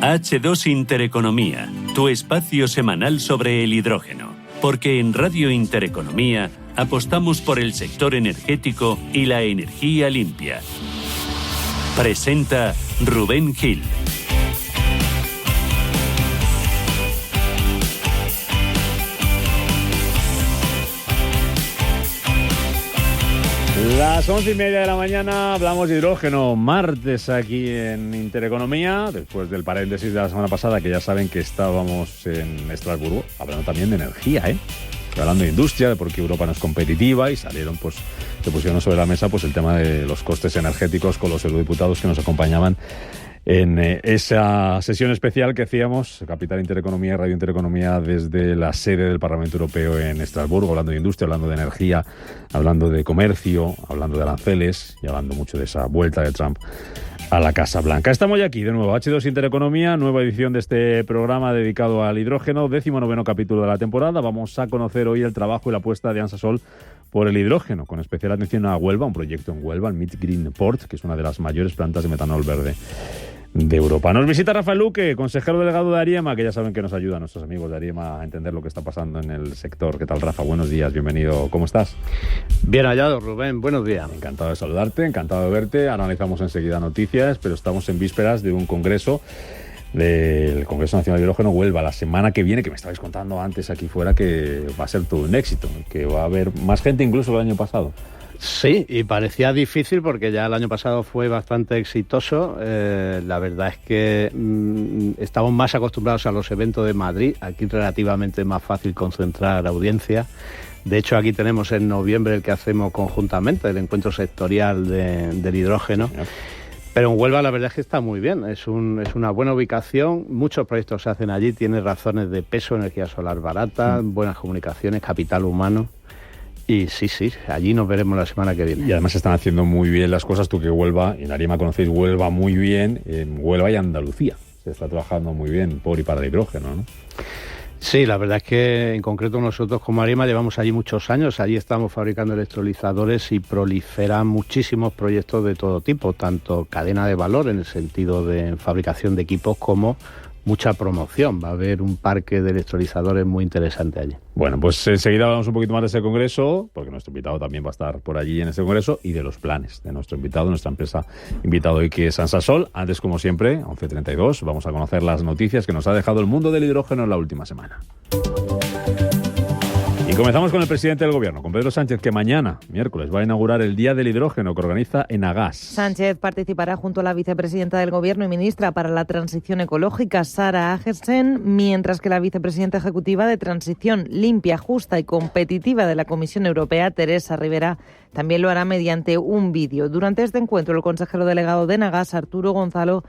H2 Intereconomía, tu espacio semanal sobre el hidrógeno. Porque en Radio Intereconomía apostamos por el sector energético y la energía limpia. Presenta Rubén Gil. Las 11:30 de la mañana hablamos de hidrógeno, martes aquí en Intereconomía, después del paréntesis de la semana pasada, que ya saben que estábamos en Estrasburgo, hablando también de energía, hablando de industria, de por qué Europa no es competitiva, y se pusieron sobre la mesa el tema de los costes energéticos con los eurodiputados que nos acompañaban en esa sesión especial que hacíamos, Capital Intereconomía y Radio Intereconomía, desde la sede del Parlamento Europeo en Estrasburgo, hablando de industria, hablando de energía, hablando de comercio, hablando de aranceles y hablando mucho de esa vuelta de Trump a la Casa Blanca. Estamos ya aquí de nuevo, H2 Intereconomía, nueva edición de este programa dedicado al hidrógeno, 19º capítulo de la temporada. Vamos a conocer hoy el trabajo y la apuesta de Ansasol por el hidrógeno, con especial atención a Huelva, un proyecto en Huelva, el Mid Green Port, que es una de las mayores plantas de metanol verde de Europa. Nos visita Rafael Luque, consejero delegado de Ariema, que ya saben que nos ayuda a nuestros amigos de Ariema a entender lo que está pasando en el sector. ¿Qué tal, Rafa? Buenos días, bienvenido. ¿Cómo estás? Bien hallado, Rubén. Buenos días. Encantado de saludarte, encantado de verte. Analizamos enseguida noticias, pero estamos en vísperas de un congreso del Congreso Nacional de Hidrógeno Huelva la semana que viene, que me estabais contando antes aquí fuera que va a ser todo un éxito, que va a haber más gente incluso que el año pasado. Sí, y parecía difícil porque ya el año pasado fue bastante exitoso. La verdad es que estamos más acostumbrados a los eventos de Madrid. Aquí relativamente más fácil concentrar audiencia. De hecho, aquí tenemos en noviembre el que hacemos conjuntamente, el encuentro sectorial del hidrógeno. Sí, pero en Huelva la verdad es que está muy bien, es una buena ubicación, muchos proyectos se hacen allí, tiene razones de peso, energía solar barata, buenas comunicaciones, capital humano. Y sí, allí nos veremos la semana que viene. Y además se están haciendo muy bien las cosas, tú que Huelva, en Ariema conocéis Huelva muy bien, en Huelva y Andalucía se está trabajando muy bien por y para el hidrógeno, ¿no? Sí, la verdad es que en concreto nosotros como Ariema llevamos allí muchos años, allí estamos fabricando electrolizadores y proliferan muchísimos proyectos de todo tipo, tanto cadena de valor en el sentido de fabricación de equipos como mucha promoción. Va a haber un parque de electrolizadores muy interesante allí. Bueno, pues enseguida hablamos un poquito más de ese congreso, porque nuestro invitado también va a estar por allí en ese congreso, y de los planes de nuestro invitado, nuestra empresa invitado hoy, que es Ansasol. Antes, como siempre, 11:32, vamos a conocer las noticias que nos ha dejado el mundo del hidrógeno en la última semana. Y comenzamos con el presidente del Gobierno, con Pedro Sánchez, que mañana, miércoles, va a inaugurar el Día del Hidrógeno que organiza Enagás. Sánchez participará junto a la vicepresidenta del Gobierno y ministra para la Transición Ecológica, Sara Agersen, mientras que la vicepresidenta ejecutiva de Transición Limpia, Justa y Competitiva de la Comisión Europea, Teresa Rivera, también lo hará mediante un vídeo. Durante este encuentro, el consejero delegado de Enagás, Arturo Gonzalo,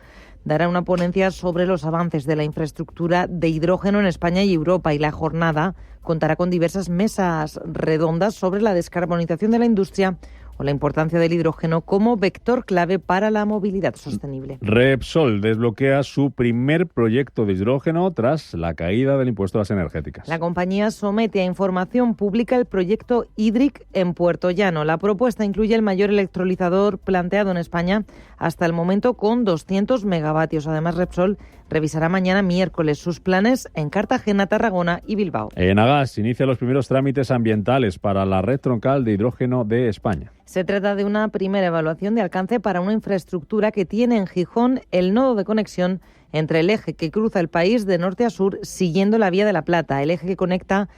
dará una ponencia sobre los avances de la infraestructura de hidrógeno en España y Europa, y la jornada contará con diversas mesas redondas sobre la descarbonización de la industria o la importancia del hidrógeno como vector clave para la movilidad sostenible. Repsol desbloquea su primer proyecto de hidrógeno tras la caída del impuesto a las energéticas. La compañía somete a información pública el proyecto Hydric en Puerto Llano. La propuesta incluye el mayor electrolizador planteado en España hasta el momento, con 200 megavatios. Además, Repsol revisará mañana miércoles sus planes en Cartagena, Tarragona y Bilbao. Enagás inicia los primeros trámites ambientales para la red troncal de hidrógeno de España. Se trata de una primera evaluación de alcance para una infraestructura que tiene en Gijón el nodo de conexión entre el eje que cruza el país de norte a sur siguiendo la Vía de la Plata, el eje que conecta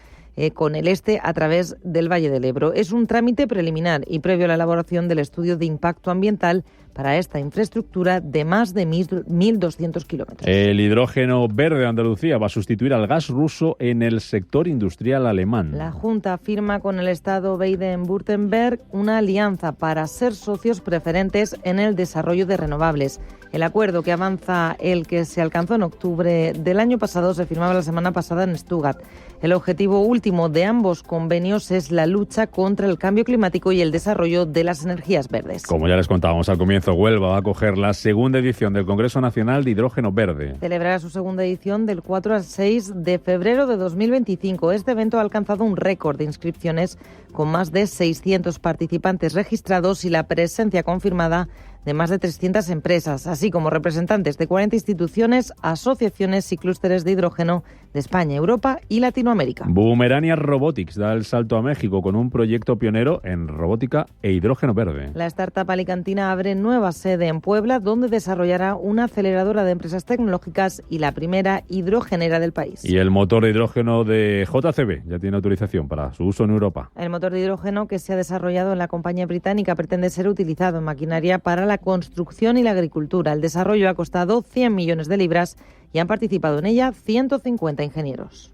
con el este a través del Valle del Ebro. Es un trámite preliminar y previo a la elaboración del estudio de impacto ambiental para esta infraestructura de más de 1.200 kilómetros. El hidrógeno verde de Andalucía va a sustituir al gas ruso en el sector industrial alemán. La Junta firma con el Estado Baden-Württemberg una alianza para ser socios preferentes en el desarrollo de renovables. El acuerdo que se alcanzó en octubre del año pasado se firmaba la semana pasada en Stuttgart. El objetivo último de ambos convenios es la lucha contra el cambio climático y el desarrollo de las energías verdes. Como ya les contábamos al comienzo, Huelva va a acoger la segunda edición del Congreso Nacional de Hidrógeno Verde. Celebrará su segunda edición del 4 al 6 de febrero de 2025. Este evento ha alcanzado un récord de inscripciones con más de 600 participantes registrados y la presencia confirmada de más de 300 empresas, así como representantes de 40 instituciones, asociaciones y clústeres de hidrógeno de España, Europa y Latinoamérica. Boomerania Robotics da el salto a México con un proyecto pionero en robótica e hidrógeno verde. La startup alicantina abre nueva sede en Puebla, donde desarrollará una aceleradora de empresas tecnológicas y la primera hidrogenera del país. Y el motor de hidrógeno de JCB ya tiene autorización para su uso en Europa. El motor de hidrógeno que se ha desarrollado en la compañía británica pretende ser utilizado en maquinaria para la construcción y la agricultura. El desarrollo ha costado 100 millones de libras y han participado en ella 150 ingenieros.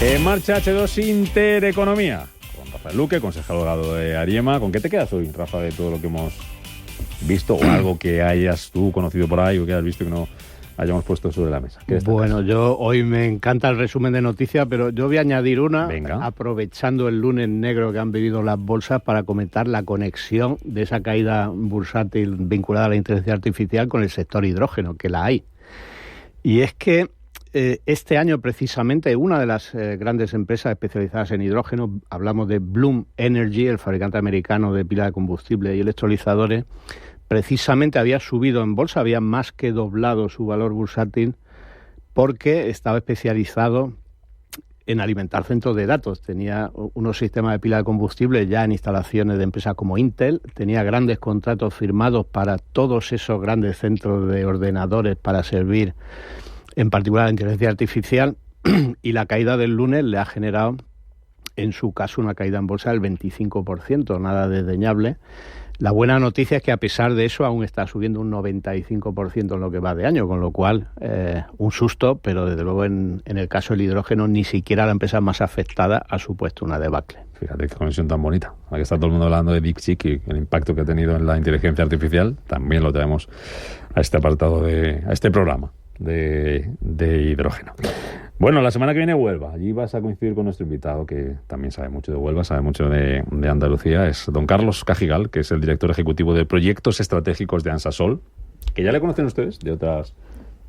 En marcha H2 Intereconomía, con Rafael Luque, consejero delegado de Ariema. ¿Con qué te quedas hoy, Rafa, de todo lo que hemos visto o algo que hayas tú conocido por ahí o que hayas visto que no hayamos puesto sobre la mesa? Bueno, yo hoy me encanta el resumen de noticias, pero yo voy a añadir una, Venga. aprovechando el lunes negro que han vivido las bolsas para comentar la conexión de esa caída bursátil vinculada a la inteligencia artificial con el sector hidrógeno, que la hay. Y es que este año precisamente una de las grandes empresas especializadas en hidrógeno, hablamos de Bloom Energy, el fabricante americano de pilas de combustible y electrolizadores, precisamente había subido en bolsa, había más que doblado su valor bursátil porque estaba especializado en alimentar centros de datos. Tenía unos sistemas de pila de combustible ya en instalaciones de empresas como Intel, tenía grandes contratos firmados para todos esos grandes centros de ordenadores para servir en particular la inteligencia artificial, y la caída del lunes le ha generado, en su caso, una caída en bolsa del 25%, nada desdeñable. La buena noticia es que a pesar de eso aún está subiendo un 95% en lo que va de año, con lo cual un susto, pero desde luego en el caso del hidrógeno ni siquiera la empresa más afectada ha supuesto una debacle. Fíjate qué conexión tan bonita. Aquí está todo el mundo hablando de DeepSeek y el impacto que ha tenido en la inteligencia artificial. También lo traemos a este apartado, a este programa de hidrógeno. Bueno, la semana que viene Huelva. Allí vas a coincidir con nuestro invitado, que también sabe mucho de Huelva, sabe mucho de Andalucía. Es don Carlos Cajigal, que es el director ejecutivo de Proyectos Estratégicos de Ansasol, que ya le conocen ustedes de otras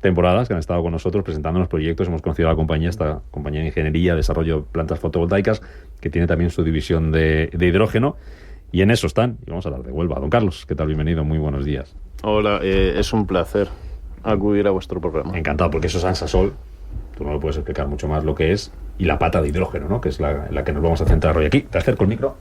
temporadas, que han estado con nosotros presentando los proyectos. Hemos conocido a la compañía, esta compañía de ingeniería, desarrollo de plantas fotovoltaicas, que tiene también su división de hidrógeno, y en eso están. Y vamos a hablar de Huelva. Don Carlos, ¿qué tal? Bienvenido, muy buenos días. Hola, es un placer acudir a vuestro programa. Encantado, porque eso es Ansasol. Tú no lo puedes explicar mucho más lo que es, y la pata de hidrógeno, ¿no? Que es la que nos vamos a centrar hoy aquí. Te acerco el micro.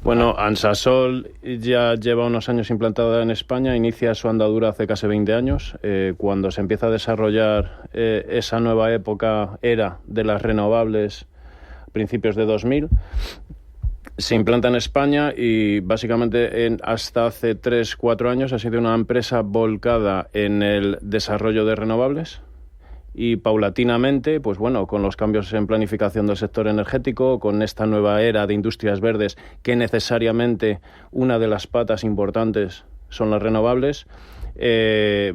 Bueno, Ansasol ya lleva unos años implantada en España, inicia su andadura hace casi 20 años, cuando se empieza a desarrollar esa nueva era de las renovables, principios de 2000. Se implanta en España y básicamente hasta hace 3-4 años ha sido una empresa volcada en el desarrollo de renovables. Y paulatinamente, pues bueno, con los cambios en planificación del sector energético, con esta nueva era de industrias verdes, que necesariamente una de las patas importantes son las renovables,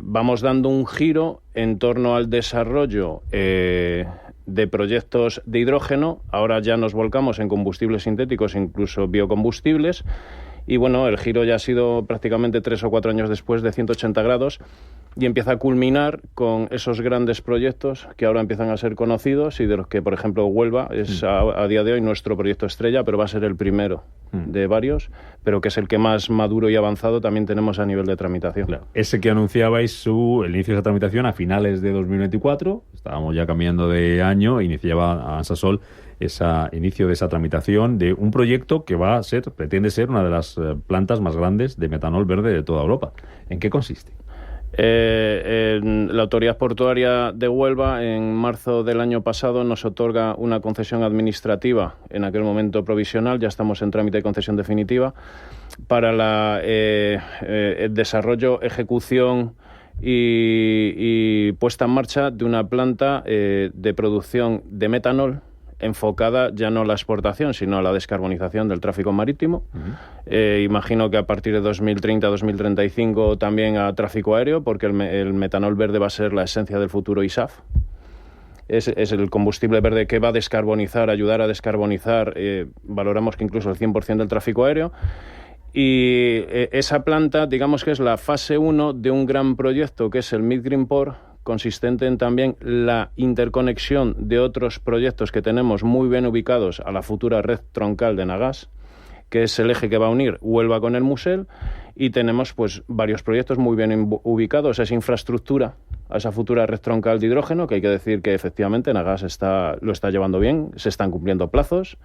vamos dando un giro en torno al desarrollo de proyectos de hidrógeno. Ahora ya nos volcamos en combustibles sintéticos, incluso biocombustibles, y bueno, el giro ya ha sido prácticamente 3 o 4 años después de 180 grados, y empieza a culminar con esos grandes proyectos que ahora empiezan a ser conocidos, y de los que, por ejemplo, Huelva es a día de hoy nuestro proyecto estrella, pero va a ser el primero de varios, pero que es el que más maduro y avanzado también tenemos a nivel de tramitación. Claro. Ese que anunciabais el inicio de esa tramitación a finales de 2024, estábamos ya cambiando de año, iniciaba Ansasol inicio de esa tramitación de un proyecto que pretende ser una de las plantas más grandes de metanol verde de toda Europa. ¿En qué consiste? La Autoridad Portuaria de Huelva en marzo del año pasado nos otorga una concesión administrativa, en aquel momento provisional, ya estamos en trámite de concesión definitiva, para el desarrollo, ejecución y puesta en marcha de una planta de producción de metanol enfocada ya no a la exportación, sino a la descarbonización del tráfico marítimo. Imagino que a partir de 2030-2035 también a tráfico aéreo, porque el metanol verde va a ser la esencia del futuro ISAF. Es el combustible verde que va a descarbonizar, ayudar a descarbonizar, valoramos que incluso el 100% del tráfico aéreo. Y esa planta, digamos que es la fase 1 de un gran proyecto que es el Midgreen Port, consistente en también la interconexión de otros proyectos que tenemos muy bien ubicados a la futura red troncal de Nagas, que es el eje que va a unir Huelva con el Musel, y tenemos pues varios proyectos muy bien ubicados. Es infraestructura a esa futura red troncal de hidrógeno, que hay que decir que efectivamente Nagas lo está llevando bien, se están cumpliendo plazos,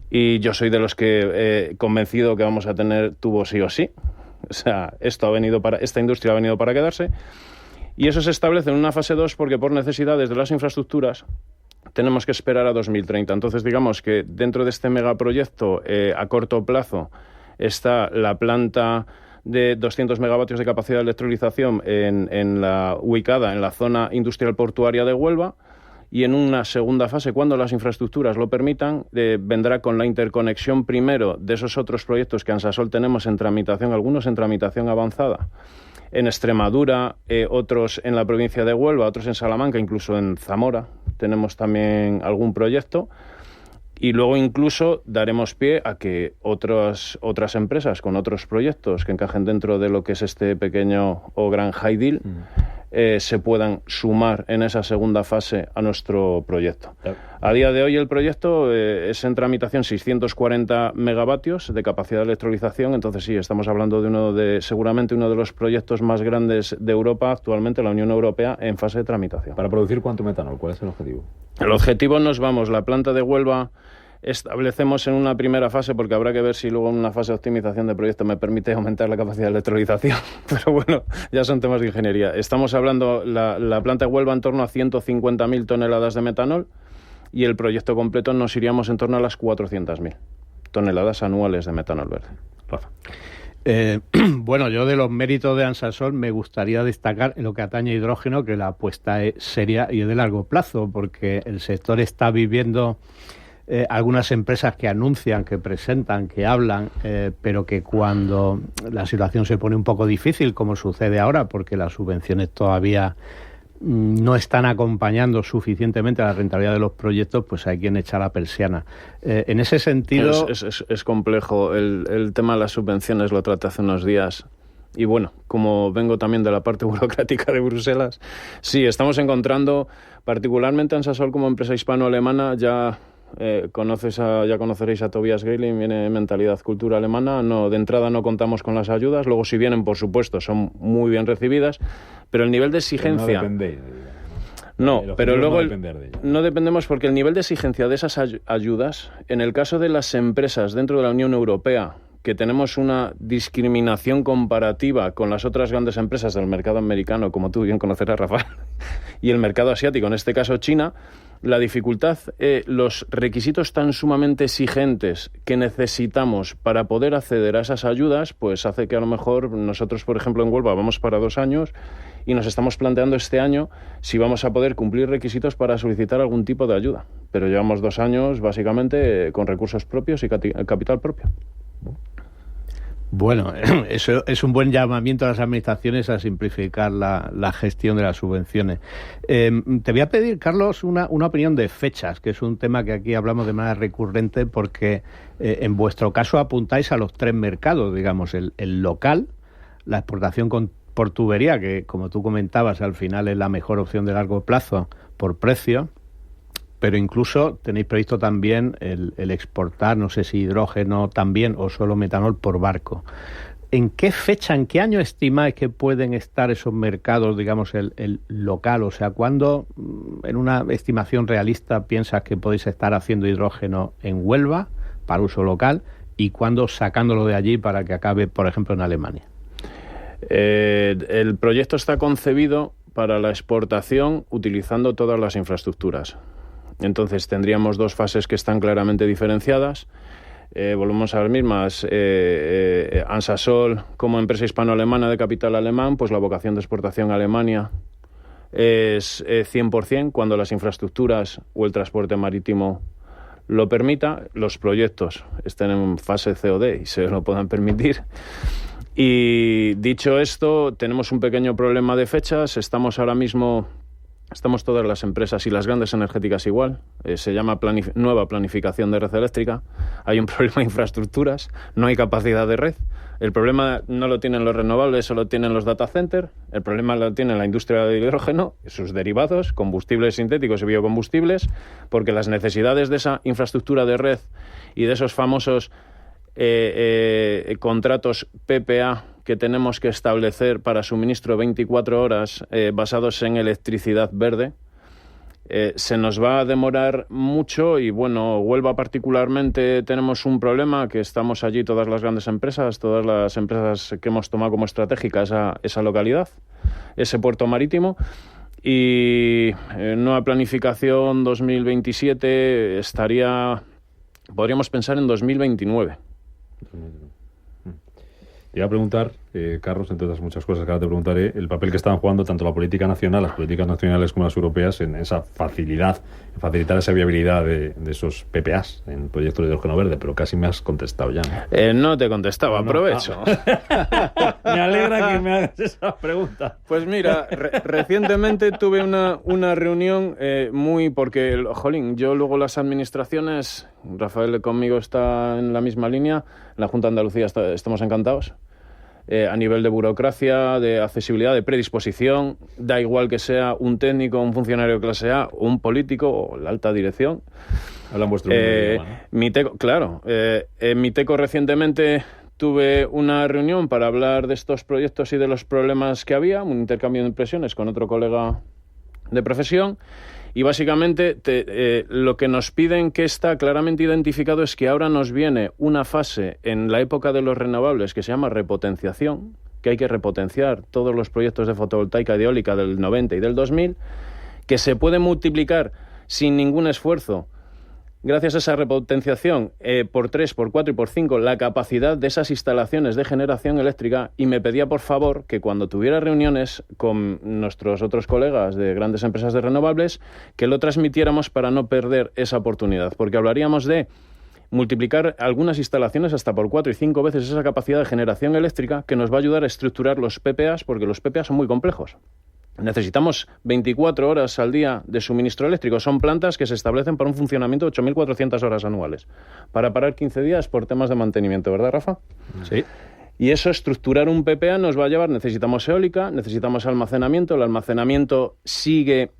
y yo soy de los que convencido que vamos a tener tubos sí o sí. O sea, esta industria ha venido para quedarse, y eso se establece en una fase 2 porque por necesidades de las infraestructuras tenemos que esperar a 2030. Entonces, digamos que dentro de este megaproyecto, a corto plazo, está la planta de 200 megavatios de capacidad de electrolización ubicada en la zona industrial portuaria de Huelva, y en una segunda fase, cuando las infraestructuras lo permitan, vendrá con la interconexión primero de esos otros proyectos que Ansasol tenemos en tramitación, algunos en tramitación avanzada, en Extremadura, otros en la provincia de Huelva, otros en Salamanca, incluso en Zamora tenemos también algún proyecto, y luego incluso daremos pie a que otras empresas con otros proyectos que encajen dentro de lo que es este pequeño o gran high deal se puedan sumar en esa segunda fase a nuestro proyecto. A día de hoy el proyecto es en tramitación 640 megavatios de capacidad de electrolización, entonces sí, estamos hablando de seguramente uno de los proyectos más grandes de Europa actualmente, la Unión Europea, en fase de tramitación. ¿Para producir cuánto metanol? ¿Cuál es el objetivo? El objetivo la planta de Huelva establecemos en una primera fase, porque habrá que ver si luego en una fase de optimización de proyecto me permite aumentar la capacidad de electrolización, pero bueno, ya son temas de ingeniería. Estamos hablando, la planta de Huelva en torno a 150.000 toneladas de metanol, y el proyecto completo nos iríamos en torno a las 400.000 toneladas anuales de metanol verde. Rafa. Bueno, yo de los méritos de Ansasol me gustaría destacar en lo que atañe a hidrógeno que la apuesta es seria y es de largo plazo, porque el sector está viviendo algunas empresas que anuncian, que presentan, que hablan, pero que cuando la situación se pone un poco difícil, como sucede ahora, porque las subvenciones todavía no están acompañando suficientemente a la rentabilidad de los proyectos, pues hay quien echa la persiana. En ese sentido... Es complejo. El tema de las subvenciones lo traté hace unos días. Y bueno, como vengo también de la parte burocrática de Bruselas, sí, estamos encontrando, particularmente Ansasol como empresa hispano-alemana, ya conoceréis a Tobias Greiling, viene mentalidad, cultura alemana. No, de entrada no contamos con las ayudas, luego si vienen, por supuesto, son muy bien recibidas, pero el nivel de exigencia... No, pero luego no dependemos, porque el nivel de exigencia de esas ayudas, en el caso de las empresas dentro de la Unión Europea, que tenemos una discriminación comparativa con las otras grandes empresas del mercado americano, como tú bien conocerás, Rafael, y el mercado asiático, en este caso China, la dificultad, los requisitos tan sumamente exigentes que necesitamos para poder acceder a esas ayudas, pues hace que a lo mejor nosotros, por ejemplo, en Huelva vamos para 2 años y nos estamos planteando este año si vamos a poder cumplir requisitos para solicitar algún tipo de ayuda. Pero llevamos 2 años básicamente con recursos propios y capital propio. Bueno, eso es un buen llamamiento a las administraciones a simplificar la gestión de las subvenciones. Te voy a pedir, Carlos, una opinión de fechas, que es un tema que aquí hablamos de manera recurrente, porque en vuestro caso apuntáis a los 3 mercados, digamos, el local, la exportación por tubería, que como tú comentabas, al final es la mejor opción de largo plazo por precio, pero incluso tenéis previsto también el exportar, no sé si hidrógeno también o solo metanol por barco. ¿En qué fecha, en qué año estimáis que pueden estar esos mercados, digamos, el local? O sea, ¿cuándo, en una estimación realista, piensas que podéis estar haciendo hidrógeno en Huelva para uso local y cuándo sacándolo de allí para que acabe, por ejemplo, en Alemania? El proyecto está concebido para la exportación utilizando todas las infraestructuras. Entonces tendríamos 2 fases que están claramente diferenciadas. Volvemos a las mismas. Ansasol, como empresa hispano-alemana de capital alemán, pues la vocación de exportación a Alemania es 100% cuando las infraestructuras o el transporte marítimo lo permita, los proyectos estén en fase COD y se lo puedan permitir. Y dicho esto, tenemos un pequeño problema de fechas. Estamos ahora mismo Estamos todas las empresas y las grandes energéticas igual. Se llama nueva planificación de red eléctrica. Hay un problema de infraestructuras, no hay capacidad de red. El problema no lo tienen los renovables, solo tienen los data centers. El problema lo tiene la industria del hidrógeno, sus derivados, combustibles sintéticos y biocombustibles, porque las necesidades de esa infraestructura de red y de esos famosos contratos PPA que tenemos que establecer para suministro 24 horas basados en electricidad verde, se nos va a demorar mucho y, bueno, Huelva particularmente tenemos un problema, que estamos allí todas las grandes empresas, todas las empresas que hemos tomado como estratégica esa localidad, ese puerto marítimo, y nueva planificación 2027 podríamos pensar en 2029. Te iba a preguntar, Carlos, entre otras muchas cosas que ahora te preguntaré, el papel que están jugando tanto la política nacional, las políticas nacionales como las europeas en esa facilidad, en facilitar esa viabilidad de esos PPAs en proyectos de hidrógeno verde, pero casi me has contestado ya. No te contestaba, aprovecho. Me alegra que me hagas esa pregunta. Pues mira, recientemente tuve una reunión porque, jolín, yo luego las administraciones, Rafael conmigo está en la misma línea, en la Junta de Andalucía estamos encantados. A nivel de burocracia, de accesibilidad, de predisposición, da igual que sea un técnico, un funcionario de clase A, o un político, o la alta dirección. Hablan vuestro idioma, ¿no? Miteco, claro. En Miteco recientemente tuve una reunión para hablar de estos proyectos y de los problemas que había, un intercambio de impresiones con otro colega de profesión. Y básicamente lo que nos piden, que está claramente identificado, es que ahora nos viene una fase en la época de los renovables que se llama repotenciación, que hay que repotenciar todos los proyectos de fotovoltaica y de eólica del 90 y del 2000, que se puede multiplicar sin ningún esfuerzo, gracias a esa repotenciación, por 3, por 4 y por 5 la capacidad de esas instalaciones de generación eléctrica, y me pedía por favor que cuando tuviera reuniones con nuestros otros colegas de grandes empresas de renovables, que lo transmitiéramos para no perder esa oportunidad, porque hablaríamos de multiplicar algunas instalaciones hasta por 4 y 5 veces esa capacidad de generación eléctrica, que nos va a ayudar a estructurar los PPAs, porque los PPAs son muy complejos. Necesitamos 24 horas al día de suministro eléctrico. Son plantas que se establecen para un funcionamiento de 8.400 horas anuales. Para parar 15 días por temas de mantenimiento, ¿verdad, Rafa? Sí. Y eso, estructurar un PPA nos va a llevar, necesitamos eólica, necesitamos almacenamiento. El almacenamiento sigue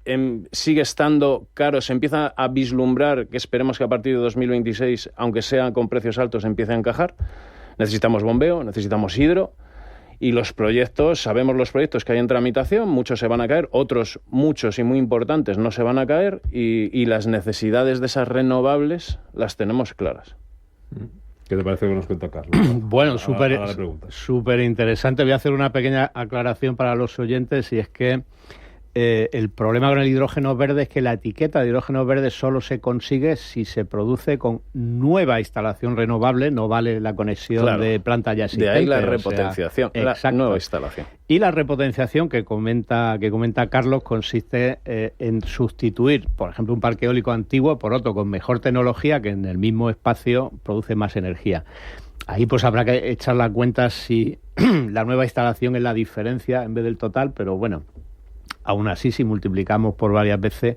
estando caro, se empieza a vislumbrar que esperemos que a partir de 2026, aunque sea con precios altos, empiece a encajar. Necesitamos bombeo, necesitamos hidro. Y los proyectos, sabemos los proyectos que hay en tramitación, muchos se van a caer, otros, muchos y muy importantes, no se van a caer, y las necesidades de esas renovables las tenemos claras. ¿Qué te parece que nos cuenta Carlos? Bueno, súper interesante. Voy a hacer una pequeña aclaración para los oyentes, y es que el problema con el hidrógeno verde es que la etiqueta de hidrógeno verde solo se consigue si se produce con nueva instalación renovable, no vale la conexión de planta ya existente. De ahí la repotenciación, la nueva instalación. Y la repotenciación que comenta Carlos consiste en sustituir, por ejemplo, un parque eólico antiguo por otro con mejor tecnología, que en el mismo espacio produce más energía. Ahí pues habrá que echar la cuenta si la nueva instalación es la diferencia en vez del total, pero bueno, aún así, si multiplicamos por varias veces,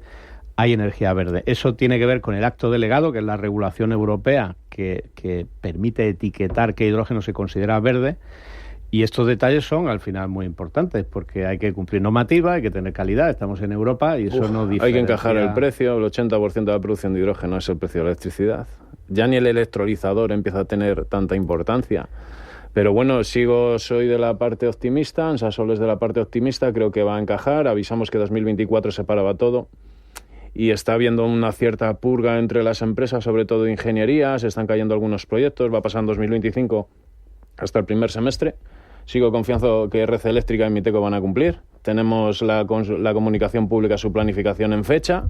hay energía verde. Eso tiene que ver con el acto delegado, que es la regulación europea que permite etiquetar qué hidrógeno se considera verde. Y estos detalles son, al final, muy importantes, porque hay que cumplir normativa, hay que tener calidad, estamos en Europa y eso no diferencia. Hay que encajar el precio, el 80% de la producción de hidrógeno es el precio de la electricidad. Ya ni el electrolizador empieza a tener tanta importancia. Pero bueno, soy de la parte optimista, Ansasol es de la parte optimista, creo que va a encajar. Avisamos que 2024 se paraba todo y está habiendo una cierta purga entre las empresas, sobre todo de ingeniería, se están cayendo algunos proyectos, va a pasar en 2025 hasta el primer semestre. Sigo confiando que RC Eléctrica y Miteco van a cumplir. Tenemos la comunicación pública, su planificación en fecha.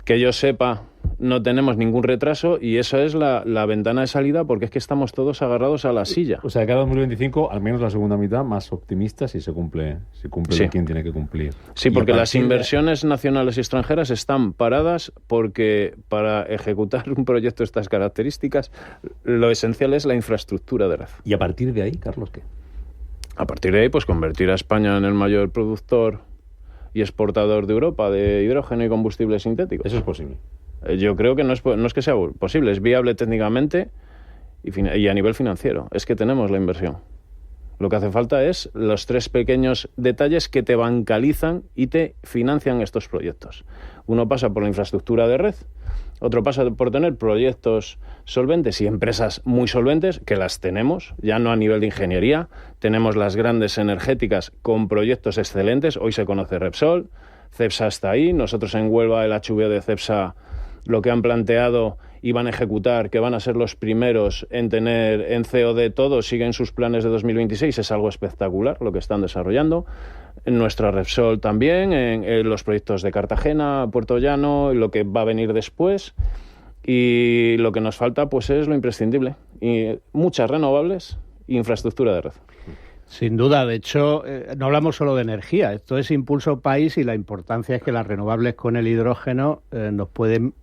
Que yo sepa, no tenemos ningún retraso, y eso es la ventana de salida, porque es que estamos todos agarrados a la silla. O sea, que cada 2025, al menos la segunda mitad, más optimista si se cumple sí. Quien tiene que cumplir. Sí, porque las inversiones nacionales y extranjeras están paradas, porque para ejecutar un proyecto de estas características, lo esencial es la infraestructura de red. ¿Y a partir de ahí, Carlos, qué? A partir de ahí, pues convertir a España en el mayor productor y exportador de Europa de hidrógeno y combustibles sintéticos. Eso es posible. Yo creo que no es que sea posible, es viable técnicamente y a nivel financiero. Es que tenemos la inversión. Lo que hace falta es los 3 pequeños detalles que te bancalizan y te financian estos proyectos. Uno pasa por la infraestructura de red, otro pasa por tener proyectos solventes y empresas muy solventes, que las tenemos, ya no a nivel de ingeniería. Tenemos las grandes energéticas con proyectos excelentes. Hoy se conoce Repsol, Cepsa está ahí. Nosotros en Huelva, el HVO de Cepsa, lo que han planteado y van a ejecutar, que van a ser los primeros en tener en COD todo, siguen sus planes de 2026, es algo espectacular lo que están desarrollando. En nuestra Repsol también, en los proyectos de Cartagena, Puerto Llano, lo que va a venir después. Y lo que nos falta pues es lo imprescindible. Y muchas renovables e infraestructura de red. Sin duda, de hecho, no hablamos solo de energía, esto es impulso país y la importancia es que las renovables con el hidrógeno nos pueden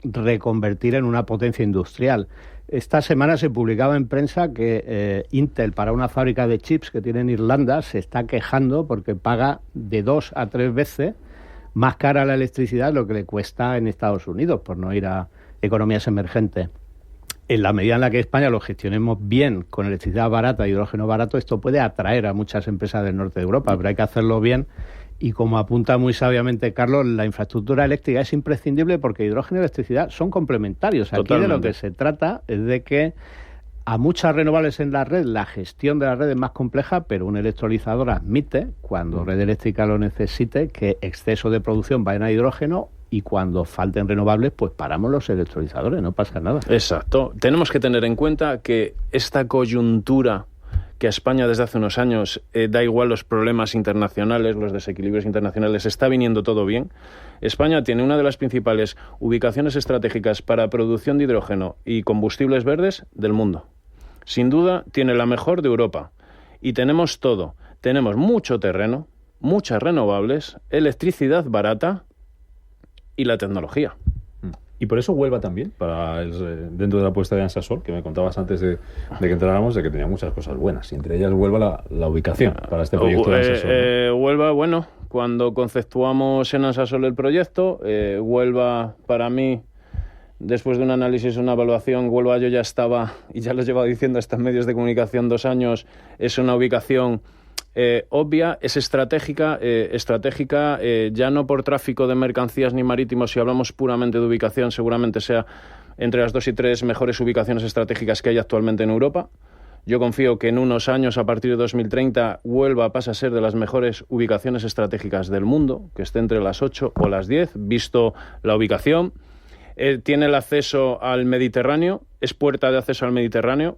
reconvertir en una potencia industrial. Esta semana se publicaba en prensa que Intel, para una fábrica de chips que tiene en Irlanda, se está quejando porque paga de 2 a 3 veces más cara la electricidad de lo que le cuesta en Estados Unidos, por no ir a economías emergentes. En la medida en la que España lo gestionemos bien con electricidad barata, hidrógeno barato, esto puede atraer a muchas empresas del norte de Europa, pero hay que hacerlo bien. Y como apunta muy sabiamente Carlos, la infraestructura eléctrica es imprescindible porque hidrógeno y electricidad son complementarios. Aquí Totalmente. De lo que se trata es de que a muchas renovables en la red, la gestión de la red es más compleja, pero un electrolizador admite, cuando red eléctrica lo necesite, que exceso de producción va en hidrógeno y cuando falten renovables, pues paramos los electrolizadores, no pasa nada. Exacto. Tenemos que tener en cuenta que esta coyuntura que a España desde hace unos años da igual los problemas internacionales, los desequilibrios internacionales, está viniendo todo bien. España tiene una de las principales ubicaciones estratégicas para producción de hidrógeno y combustibles verdes del mundo. Sin duda, tiene la mejor de Europa. Y tenemos todo. Tenemos mucho terreno, muchas renovables, electricidad barata y la tecnología. Y por eso Huelva también, dentro de la apuesta de Ansasol, que me contabas antes de que entráramos, de que tenía muchas cosas buenas, y entre ellas Huelva la ubicación para este proyecto de Ansasol, ¿no? Huelva, bueno, cuando conceptuamos en Ansasol el proyecto, Huelva para mí, después de un análisis, una evaluación, Huelva yo ya estaba, y ya lo he llevado diciendo hasta en medios de comunicación 2 años, es una ubicación obvia, es estratégica, ya no por tráfico de mercancías ni marítimos. Si hablamos puramente de ubicación, seguramente sea entre las 2 y 3 mejores ubicaciones estratégicas que hay actualmente en Europa. Yo confío que en unos años, a partir de 2030, Huelva pasa a ser de las mejores ubicaciones estratégicas del mundo, que esté entre las 8 o las 10, visto la ubicación. Tiene el acceso al Mediterráneo, es puerta de acceso al Mediterráneo.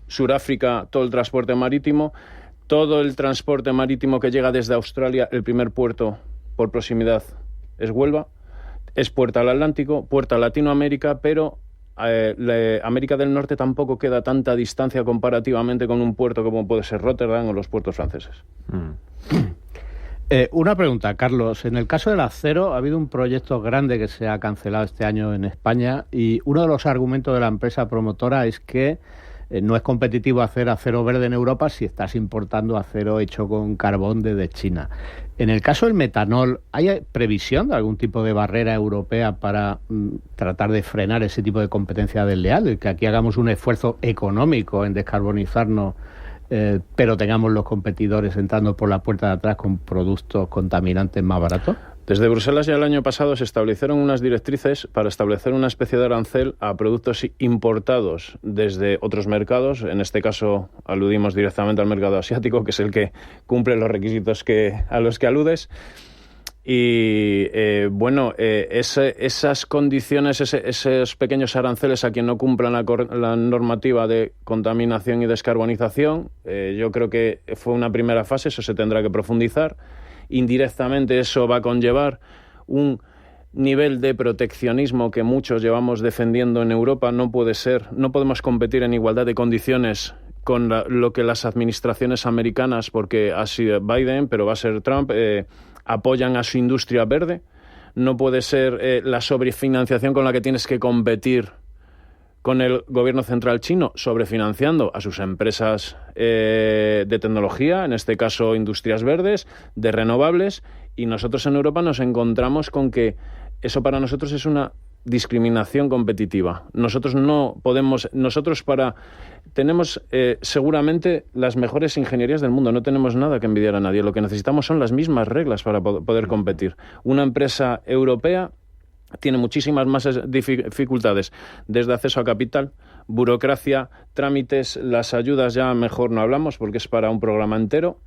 Suráfrica, todo el transporte marítimo. Todo el transporte marítimo que llega desde Australia, el primer puerto por proximidad es Huelva. Es puerta al Atlántico, puerta a Latinoamérica, pero América del Norte tampoco queda tanta distancia comparativamente con un puerto como puede ser Rotterdam o los puertos franceses. Una pregunta, Carlos. En el caso del acero, ha habido un proyecto grande que se ha cancelado este año en España y uno de los argumentos de la empresa promotora es que no es competitivo hacer acero verde en Europa si estás importando acero hecho con carbón desde China. En el caso del metanol, ¿hay previsión de algún tipo de barrera europea para tratar de frenar ese tipo de competencia desleal? Que aquí hagamos un esfuerzo económico en descarbonizarnos, pero tengamos los competidores entrando por la puerta de atrás con productos contaminantes más baratos. Desde Bruselas ya el año pasado se establecieron unas directrices para establecer una especie de arancel a productos importados desde otros mercados. En este caso aludimos directamente al mercado asiático, que es el que cumple los requisitos a los que aludes. Y esas condiciones, esos pequeños aranceles a quien no cumplan la normativa de contaminación y descarbonización, yo creo que fue una primera fase, eso se tendrá que profundizar. Indirectamente eso va a conllevar un nivel de proteccionismo que muchos llevamos defendiendo en Europa. No puede ser, no podemos competir en igualdad de condiciones con lo que las administraciones americanas, porque ha sido Biden, pero va a ser Trump, apoyan a su industria verde. No puede ser la sobrefinanciación con la que tienes que competir con el gobierno central chino, sobrefinanciando a sus empresas de tecnología, en este caso industrias verdes, de renovables, Y nosotros en Europa nos encontramos con que eso para nosotros es una discriminación competitiva. Nosotros tenemos seguramente las mejores ingenierías del mundo, no tenemos nada que envidiar a nadie. Lo que necesitamos son las mismas reglas para poder competir. Una empresa europea tiene muchísimas más dificultades, desde acceso a capital, burocracia, trámites, las ayudas ya mejor no hablamos porque es para un programa entero.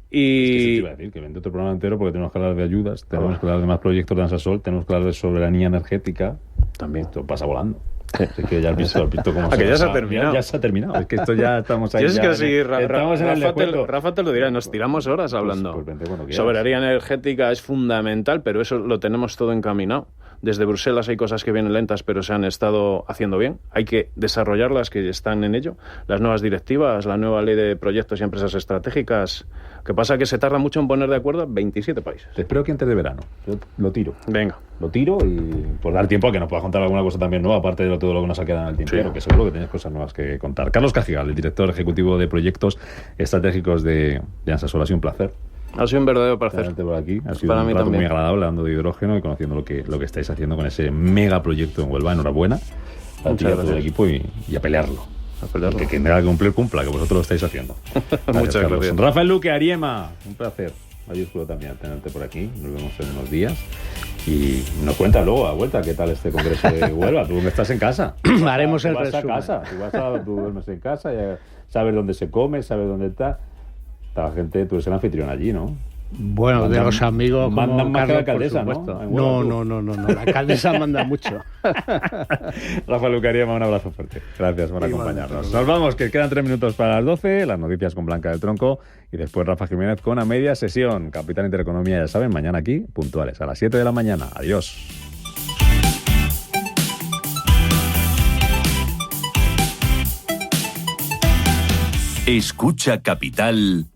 Y es que se te iba a decir que vende otro programa entero porque tenemos que hablar de ayudas, tenemos que hablar de más proyectos de Ansasol, tenemos que hablar de soberanía energética. También. Esto pasa volando. Es que ya has visto cómo que ya se ha terminado. Ya se ha terminado. Es que esto ya estamos ahí. Es que sí, Rafa te lo dirá, nos tiramos horas hablando. Pues vente cuando quieras. Soberanía energética es fundamental, pero eso lo tenemos todo encaminado. Desde Bruselas hay cosas que vienen lentas, pero se han estado haciendo bien. Hay que desarrollarlas, que están en ello. Las nuevas directivas, la nueva ley de proyectos y empresas estratégicas. Lo que pasa es que se tarda mucho en poner de acuerdo 27 países. Te espero que antes de verano. Yo lo tiro. Venga. Lo tiro y por dar tiempo a que nos puedas contar alguna cosa también nueva, aparte de todo lo que nos ha quedado en el tintero, que seguro que tienes cosas nuevas que contar. Carlos Cajigal, el director ejecutivo de proyectos estratégicos de Ansasol. Ha sido un placer. Ha sido un verdadero placer. Por aquí. Ha sido para un mí rato también. muy agradable hablando de hidrógeno y conociendo lo que estáis haciendo con ese mega proyecto en Huelva. Enhorabuena a ti y a todo el equipo y a pelearlo. Que quien tenga que cumpla, que vosotros lo estáis haciendo. Muchas gracias. Rafael Luque, Ariema, un placer. Mayúsculo también tenerte por aquí. Nos vemos en unos días. Y nos cuentas luego a vuelta qué tal este congreso de Huelva. Tú estás en casa. Haremos el resumen. Tú duermes en casa, ya sabes dónde se come, sabes dónde está. Esta gente, tú eres el anfitrión allí, ¿no? Bueno, de los amigos mandan más que la alcaldesa, ¿no? No, la alcaldesa manda mucho. Rafa Lucariema, un abrazo fuerte. Gracias por acompañarnos. Nos vamos, que quedan 3 minutos para las 12, las noticias con Blanca del Tronco y después Rafa Jiménez con A Media Sesión. Capital Intereconomía, ya saben, mañana aquí, puntuales, a las 7 de la mañana. Adiós. Escucha Capital